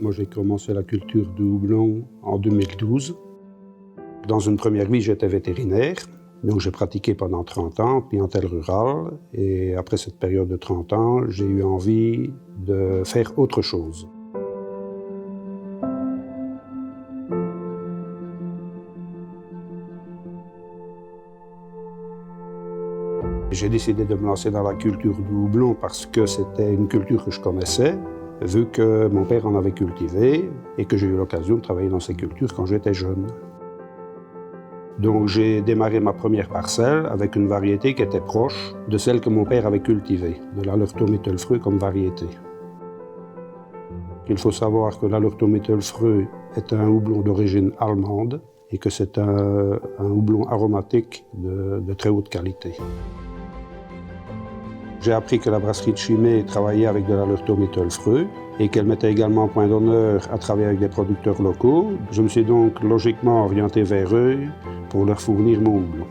Moi, j'ai commencé la culture du houblon en 2012. Dans une première vie, j'étais vétérinaire, donc j'ai pratiqué pendant 30 ans en clientèle rurale. Et après cette période de 30 ans, j'ai eu envie de faire autre chose. J'ai décidé de me lancer dans la culture du houblon parce que c'était une culture que je connaissais, vu que mon père en avait cultivé et que j'ai eu l'occasion de travailler dans ces cultures quand j'étais jeune. Donc j'ai démarré ma première parcelle avec une variété qui était proche de celle que mon père avait cultivée, de l'Allerton-Mittelfrüh comme variété. Il faut savoir que l'Allerton-Mittelfrüh est un houblon d'origine allemande et que c'est un houblon aromatique de très haute qualité. J'ai appris que la brasserie de Chimay travaillait avec de l'Allerton-Mittelfrüh et qu'elle mettait également point d'honneur à travailler avec des producteurs locaux. Je me suis donc logiquement orienté vers eux pour leur fournir mon houblon.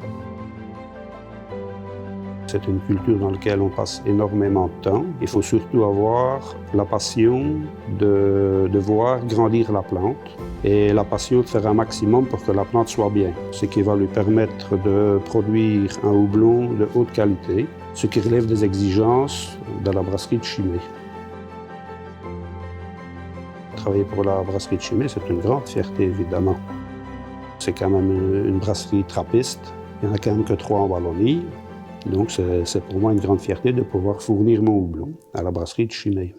C'est une culture dans laquelle on passe énormément de temps. Il faut surtout avoir la passion de voir grandir la plante et la passion de faire un maximum pour que la plante soit bien, ce qui va lui permettre de produire un houblon de haute qualité, ce qui relève des exigences de la brasserie de Chimay. Travailler pour la brasserie de Chimay, c'est une grande fierté, évidemment. C'est quand même une brasserie trappiste. Il n'y en a quand même que 3 en Wallonie. Donc c'est pour moi une grande fierté de pouvoir fournir mon houblon à la brasserie de Chimay.